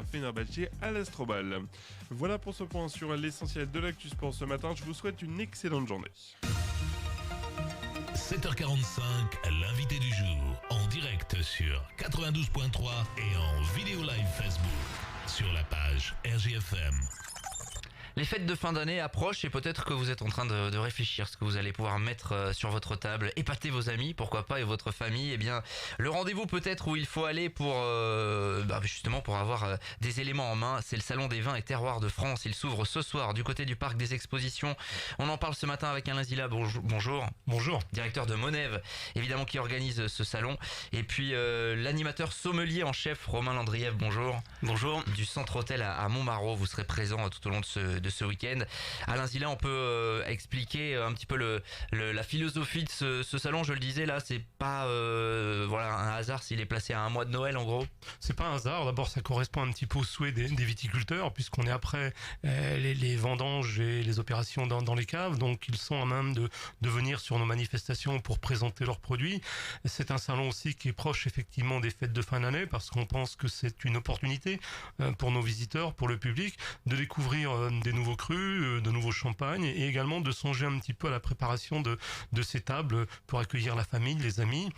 Fenerbahçe à l'Astrobal. Voilà pour ce point sur l'essentiel de l'actu sport ce matin. Je vous souhaite une excellente journée. 7h45, l'invité du jour, en direct sur 92.3 et en vidéo live Facebook sur la page RGFM. Les fêtes de fin d'année approchent et peut-être que vous êtes en train de réfléchir ce que vous allez pouvoir mettre sur votre table, épater vos amis, pourquoi pas, et votre famille. Eh bien, le rendez-vous peut-être où il faut aller pour justement pour avoir des éléments en main, c'est le Salon des vins et terroirs de France. Il s'ouvre ce soir du côté du parc des expositions. On en parle ce matin avec Alain Zilla. Bonjour. Bonjour. Directeur de Monève, évidemment, qui organise ce salon. Et puis l'animateur sommelier en chef Romain Landrieff. Bonjour. Bonjour. Du Centre Hôtel à Montmarault. Vous serez présent tout au long de ce week-end. Alain Zilla, on peut expliquer un petit peu la philosophie de ce salon. Je le disais là, c'est pas un hasard s'il est placé à un mois de Noël en gros. C'est pas un hasard. D'abord, ça correspond un petit peu aux souhaits des viticulteurs, puisqu'on est après les vendanges et les opérations dans les caves, donc ils sont à même de venir sur nos manifestations pour présenter leurs produits. C'est un salon aussi qui est proche effectivement des fêtes de fin d'année, parce qu'on pense que c'est une opportunité pour nos visiteurs, pour le public, de découvrir des nouveaux crus, de nouveaux champagnes, et également de songer un petit peu à la préparation de ces tables pour accueillir la famille, les amis.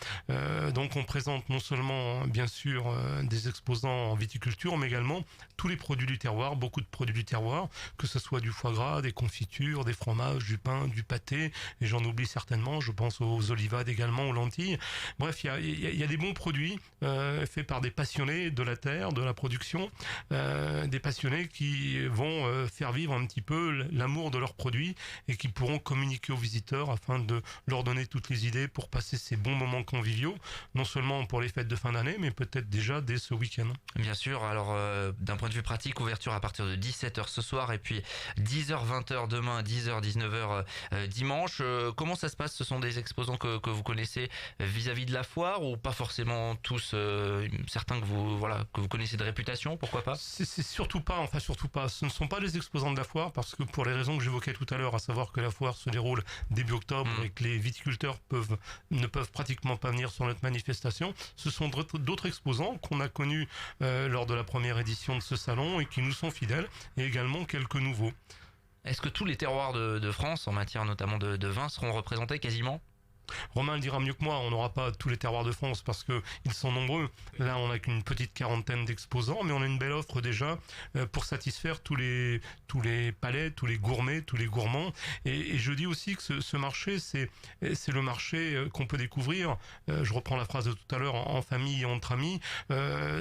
Donc on présente non seulement bien sûr des exposants en viticulture, mais également tous les produits du terroir, beaucoup de produits du terroir, que ce soit du foie gras, des confitures, des fromages, du pain, du pâté, et j'en oublie certainement, je pense aux olivades également, aux lentilles. Bref, il y a des bons produits faits par des passionnés de la terre, de la production, des passionnés qui vont faire vivre un petit peu l'amour de leurs produits et qui pourront communiquer aux visiteurs afin de leur donner toutes les idées pour passer ces bons moments conviviaux, non seulement pour les fêtes de fin d'année, mais peut-être déjà dès ce week-end. Bien sûr, alors d'un point de vue pratique, ouverture à partir de 17h ce soir et puis 10h, 20h demain, 10h, 19h dimanche. Comment ça se passe? Ce sont des exposants que vous connaissez vis-à-vis de la foire ou pas forcément tous, certains que vous connaissez de réputation, pourquoi pas? C'est surtout pas, ce ne sont pas les exposants de la foire, parce que pour les raisons que j'évoquais tout à l'heure, à savoir que la foire se déroule début octobre et que les viticulteurs ne peuvent pratiquement pas venir sur notre manifestation, ce sont d'autres exposants qu'on a connus lors de la première édition de ce salon et qui nous sont fidèles, et également quelques nouveaux. Est-ce que tous les terroirs de France, en matière notamment de vin, seront représentés quasiment? Romain le dira mieux que moi, on n'aura pas tous les terroirs de France parce que ils sont nombreux. Là, on n'a qu'une petite quarantaine d'exposants, mais on a une belle offre déjà pour satisfaire tous les palais, tous les gourmets, tous les gourmands. Et je dis aussi que ce marché, c'est le marché qu'on peut découvrir. Je reprends la phrase de tout à l'heure, en famille et entre amis.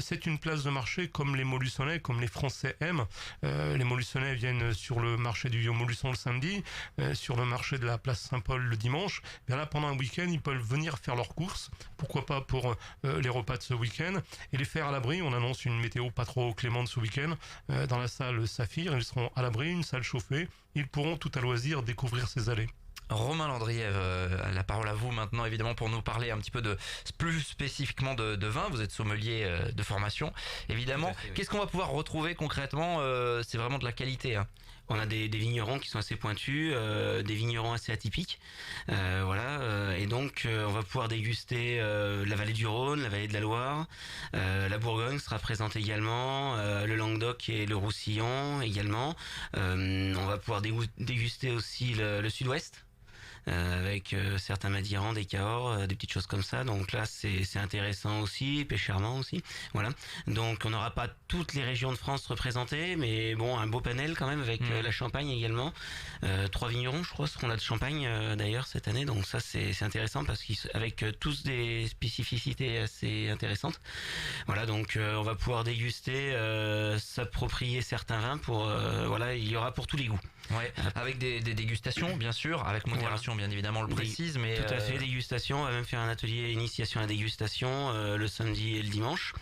C'est une place de marché comme les Montluçonnais, comme les Français aiment. Les Montluçonnais viennent sur le marché du Vieux-Montluçon le samedi, sur le marché de la place Saint-Paul le dimanche. Bien là, pendant un week-end, ils peuvent venir faire leurs courses, pourquoi pas pour les repas de ce week-end, et les faire à l'abri. On annonce une météo pas trop clémente ce week-end dans la salle Saphir. Ils seront à l'abri, une salle chauffée. Ils pourront tout à loisir découvrir ces allées. Romain Landrieff, la parole à vous maintenant évidemment pour nous parler un petit peu plus spécifiquement de vin. Vous êtes sommelier de formation évidemment. Fait, oui. Qu'est-ce qu'on va pouvoir retrouver concrètement? C'est vraiment de la qualité, hein. On a des vignerons qui sont assez pointus, des vignerons assez atypiques, et donc on va pouvoir déguster la vallée du Rhône, la vallée de la Loire, la Bourgogne sera présente également, le Languedoc et le Roussillon également. On va pouvoir déguster aussi le Sud-Ouest. Avec certains Madirans, des Cahors, des petites choses comme ça. Donc là, c'est intéressant aussi, Pêche-Charmant aussi. Voilà. Donc on n'aura pas toutes les régions de France représentées, mais bon, un beau panel quand même avec la Champagne également. 3 vignerons, je crois, seront là de Champagne d'ailleurs cette année. Donc ça, c'est intéressant parce qu'avec tous des spécificités assez intéressantes. Voilà, donc on va pouvoir déguster, s'approprier certains vins pour il y aura pour tous les goûts. Ouais, avec des dégustations bien sûr, avec modération bien évidemment, on le précise, mais tout à fait, dégustation. On va même faire un atelier initiation à la dégustation le samedi et le dimanche.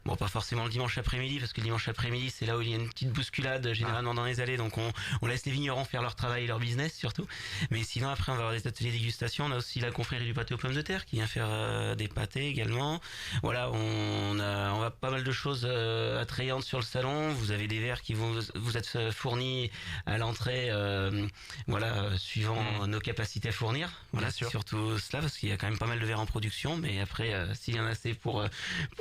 Bon, pas forcément le dimanche après-midi, parce que le dimanche après-midi c'est là où il y a une petite bousculade généralement dans les allées, donc on laisse les vignerons faire leur travail et leur business surtout. Mais sinon après on va avoir des ateliers dégustation. On a aussi la confrérie du pâté aux pommes de terre qui vient faire des pâtés également. Voilà, on a pas mal de choses attrayantes sur le salon. Vous avez des verres qui vont vous être fournis à l'entrée, suivant nos capacités capacité à fournir. Voilà, Bien c'est sûr. surtout cela, parce qu'il y a quand même pas mal de verres en production, mais après, s'il y en a assez pour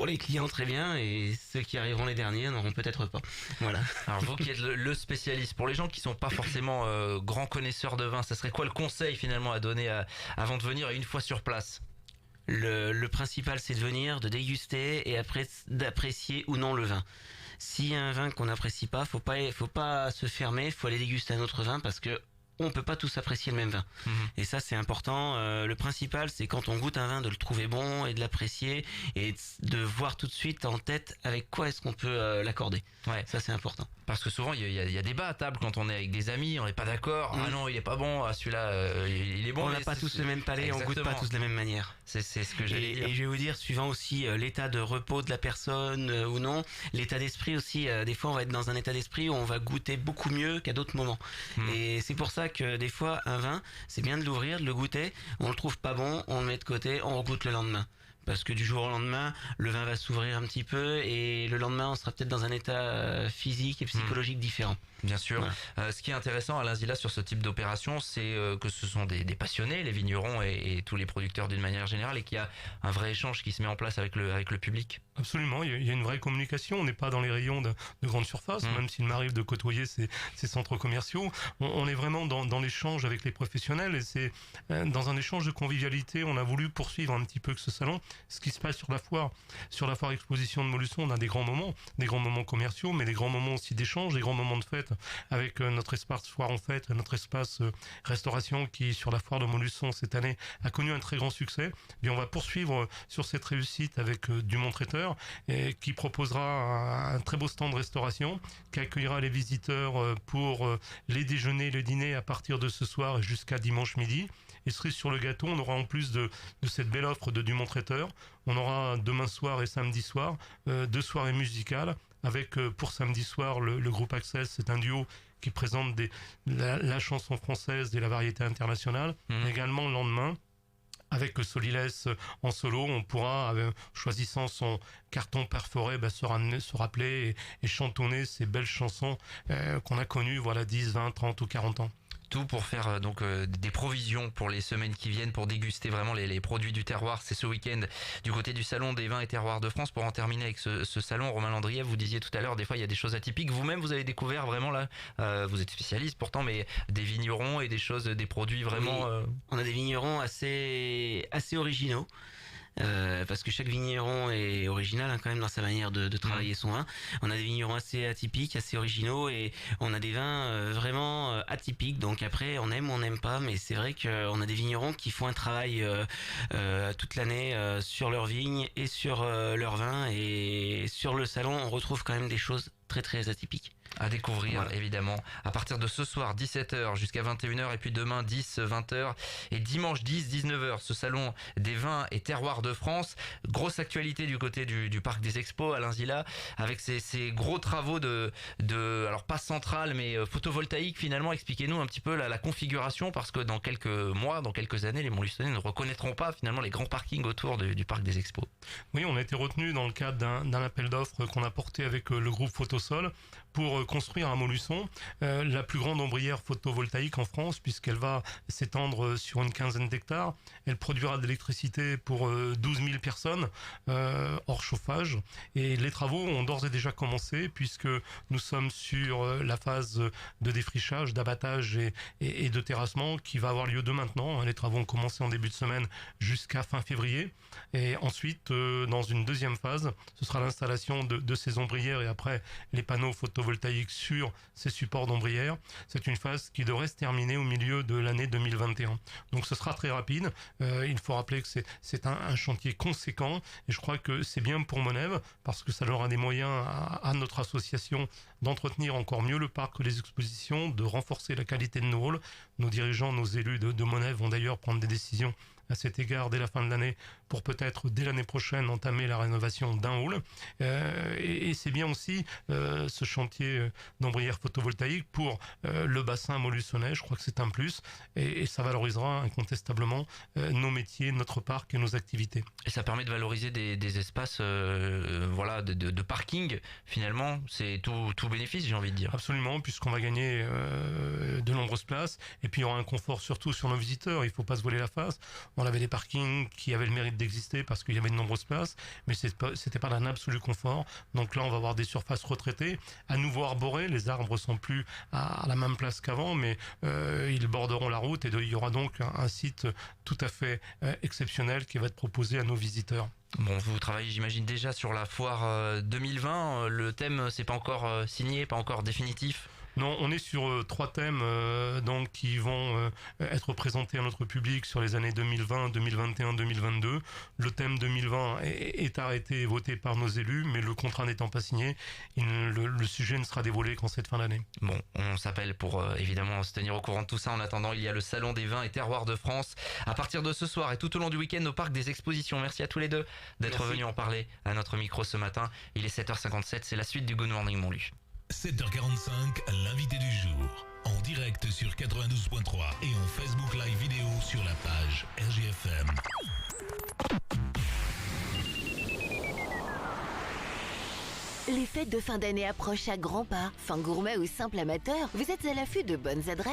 les clients, très bien, et ceux qui arriveront les derniers n'auront peut-être pas. Voilà. Alors vous qui êtes le spécialiste, pour les gens qui sont pas forcément grands connaisseurs de vin, ça serait quoi le conseil finalement à donner avant de venir et une fois sur place? Le principal, c'est de venir, de déguster, et après d'apprécier ou non le vin. S'il y a un vin qu'on n'apprécie pas, faut pas se fermer, faut aller déguster un autre vin, parce que on peut pas tous apprécier le même vin. Mhm. Et ça, c'est important. Le principal, c'est quand on goûte un vin, de le trouver bon et de l'apprécier, et de voir tout de suite en tête avec quoi est-ce qu'on peut l'accorder. Ouais. Ça, c'est important. Parce que souvent il y a débat à table quand on est avec des amis, on n'est pas d'accord. Ah non, il est pas bon. Ah celui-là, il est bon. On mais n'a pas c'est- tous le même palais, on goûte pas Exactement. tous de la même manière. C'est ce que j'allais dire. Et je vais vous dire, suivant aussi l'état de repos de la personne ou non, l'état d'esprit aussi, des fois on va être dans un état d'esprit où on va goûter beaucoup mieux qu'à d'autres moments. Et c'est pour ça que des fois un vin, c'est bien de l'ouvrir, de le goûter, on le trouve pas bon, on le met de côté, on regoute le lendemain. Parce que du jour au lendemain, le vin va s'ouvrir un petit peu, et le lendemain on sera peut-être dans un état physique et psychologique différent. Bien sûr. Voilà. Ce qui est intéressant Alain Zilla sur ce type d'opération, c'est que ce sont des passionnés, les vignerons et tous les producteurs d'une manière générale, et qu'il y a un vrai échange qui se met en place avec le public. Absolument, il y a une vraie communication. On n'est pas dans les rayons de grande surface, même s'il m'arrive de côtoyer ces centres commerciaux. On est vraiment dans l'échange avec les professionnels, et c'est dans un échange de convivialité. On a voulu poursuivre un petit peu que ce salon, ce qui se passe sur la foire. Sur la foire exposition de Montluçon, on a des grands moments commerciaux, mais des grands moments aussi d'échange, des grands moments de fête, avec notre espace foire en fête, notre espace restauration qui, sur la foire de Montluçon cette année, a connu un très grand succès. Et on va poursuivre sur cette réussite avec Dumont Traiteur, qui proposera un très beau stand de restauration, qui accueillera les visiteurs pour les déjeuners, le dîner à partir de ce soir jusqu'à dimanche midi. Et cerise sur le gâteau, on aura en plus de cette belle offre de Dumont Traiteur, on aura demain soir et samedi soir 2 soirées musicales, avec pour samedi soir le groupe Access. C'est un duo qui présente la chanson française et la variété internationale. Également le lendemain, avec Solilès en solo, on pourra, choisissant son carton perforé, se rappeler et chantonner ces belles chansons qu'on a connues, 10, 20, 30 ou 40 ans. Tout pour faire des provisions pour les semaines qui viennent, pour déguster vraiment les produits du terroir. C'est ce week-end du côté du Salon des vins et terroirs de France. Pour en terminer avec ce salon, Romain Landriève, vous disiez tout à l'heure, des fois il y a des choses atypiques. Vous-même, vous avez découvert vraiment là, vous êtes spécialiste pourtant, mais des vignerons et des produits vraiment... Oui. On a des vignerons assez originaux. Parce que chaque vigneron est original quand même dans sa manière de travailler son vin. On a des vignerons assez atypiques, assez originaux, et on a des vins vraiment atypiques. Donc après, on aime ou on n'aime pas, mais c'est vrai qu'on a des vignerons qui font un travail toute l'année sur leur vigne et sur leur vin, et sur le salon, on retrouve quand même des choses très très atypiques. À découvrir, Voilà. évidemment, à partir de ce soir 17h jusqu'à 21h, et puis demain 10, 20h et dimanche 10, 19h, ce salon des vins et terroirs de France. Grosse actualité du côté du parc des Expos, Alain Zilla, avec ces gros travaux alors pas centrale mais photovoltaïque finalement. Expliquez-nous un petit peu la configuration, parce que dans quelques mois, dans quelques années, les Montluçonnais ne reconnaîtront pas finalement les grands parkings autour du parc des Expos. Oui, on a été retenu dans le cadre d'un appel d'offres qu'on a porté avec le groupe Photosol pour construire à Montluçon la plus grande ombrière photovoltaïque en France, puisqu'elle va s'étendre sur une quinzaine d'hectares. Elle produira de l'électricité pour 12 000 personnes hors chauffage, et les travaux ont d'ores et déjà commencé, puisque nous sommes sur la phase de défrichage, d'abattage et de terrassement qui va avoir lieu de maintenant. Les travaux ont commencé en début de semaine jusqu'à fin février, et ensuite dans une deuxième phase, ce sera l'installation de ces ombrières, et après les panneaux photovoltaïques sur ces supports d'ombrières. C'est une phase qui devrait se terminer au milieu de l'année 2021. Donc ce sera très rapide. Il faut rappeler que c'est un chantier conséquent, et je crois que c'est bien pour Monève, parce que ça aura des moyens à notre association d'entretenir encore mieux le parc, les expositions, de renforcer la qualité de nos halls. Nos dirigeants, nos élus de Monève vont d'ailleurs prendre des décisions à cet égard dès la fin de l'année pour peut-être dès l'année prochaine entamer la rénovation d'un hall. Et c'est bien aussi ce chantier d'ombrière photovoltaïque pour le bassin Molusonnais. Je crois que c'est un plus et ça valorisera incontestablement nos métiers, notre parc et nos activités. Et ça permet de valoriser des espaces de parking, finalement, c'est tout bénéfice, j'ai envie de dire. Absolument, puisqu'on va gagner de nombreuses places, et puis il y aura un confort surtout sur nos visiteurs, il ne faut pas se voiler la face. On avait des parkings qui avaient le mérite d'exister parce qu'il y avait de nombreuses places, mais c'était pas d'un absolu confort. Donc là, on va avoir des surfaces retraitées, à nouveau arborées, les arbres sont plus à la même place qu'avant, mais ils borderont la route, et il y aura donc un site tout à fait exceptionnel qui va être proposé à nos visiteurs. Bon, vous travaillez, j'imagine, déjà sur la foire 2020. Le thème, c'est pas encore signé, pas encore définitif? Non, on est sur 3 thèmes donc qui vont être présentés à notre public sur les années 2020, 2021, 2022. Le thème 2020 est arrêté et voté par nos élus, mais le contrat n'étant pas signé, le sujet ne sera dévoilé qu'en cette fin d'année. Bon, on s'appelle pour évidemment se tenir au courant de tout ça. En attendant, il y a le Salon des vins et terroirs de France à partir de ce soir et tout au long du week-end au Parc des Expositions. Merci à tous les deux d'être venus en parler à notre micro ce matin. Il est 7h57, c'est la suite du Good Morning Montlu. 7h45, l'invité du jour. En direct sur 92.3 et en Facebook Live vidéo sur la page RGFM. Les fêtes de fin d'année approchent à grands pas. Fin gourmet ou simple amateur, vous êtes à l'affût de bonnes adresses?